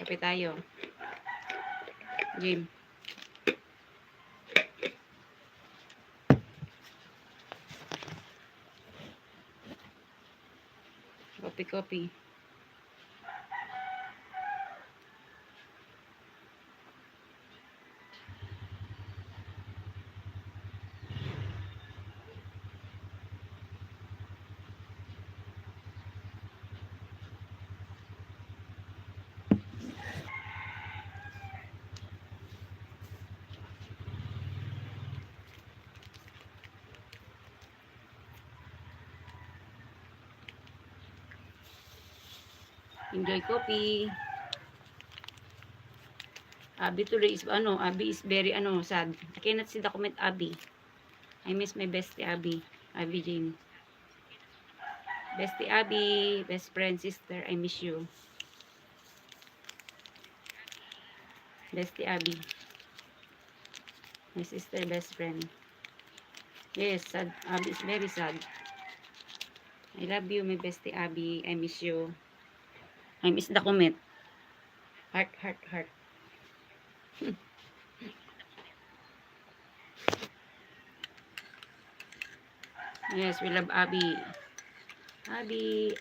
Kape tayo. Jim. Kopi. Enjoy coffee. Abby today is, Abby is very, sad. I cannot see the comment, Abby. I miss my bestie, Abby. Abby Jane. Bestie Abby, best friend, sister, I miss you. Bestie Abby. My sister, best friend. Yes, sad. Abby is very sad. I love you, my bestie Abby. I miss you. I miss the comment. Heart. Yes, we love Abby. Abby.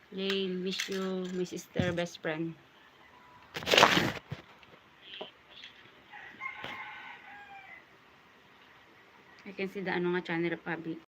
Jane, miss you. My sister, best friend. I can see the channel of Abby.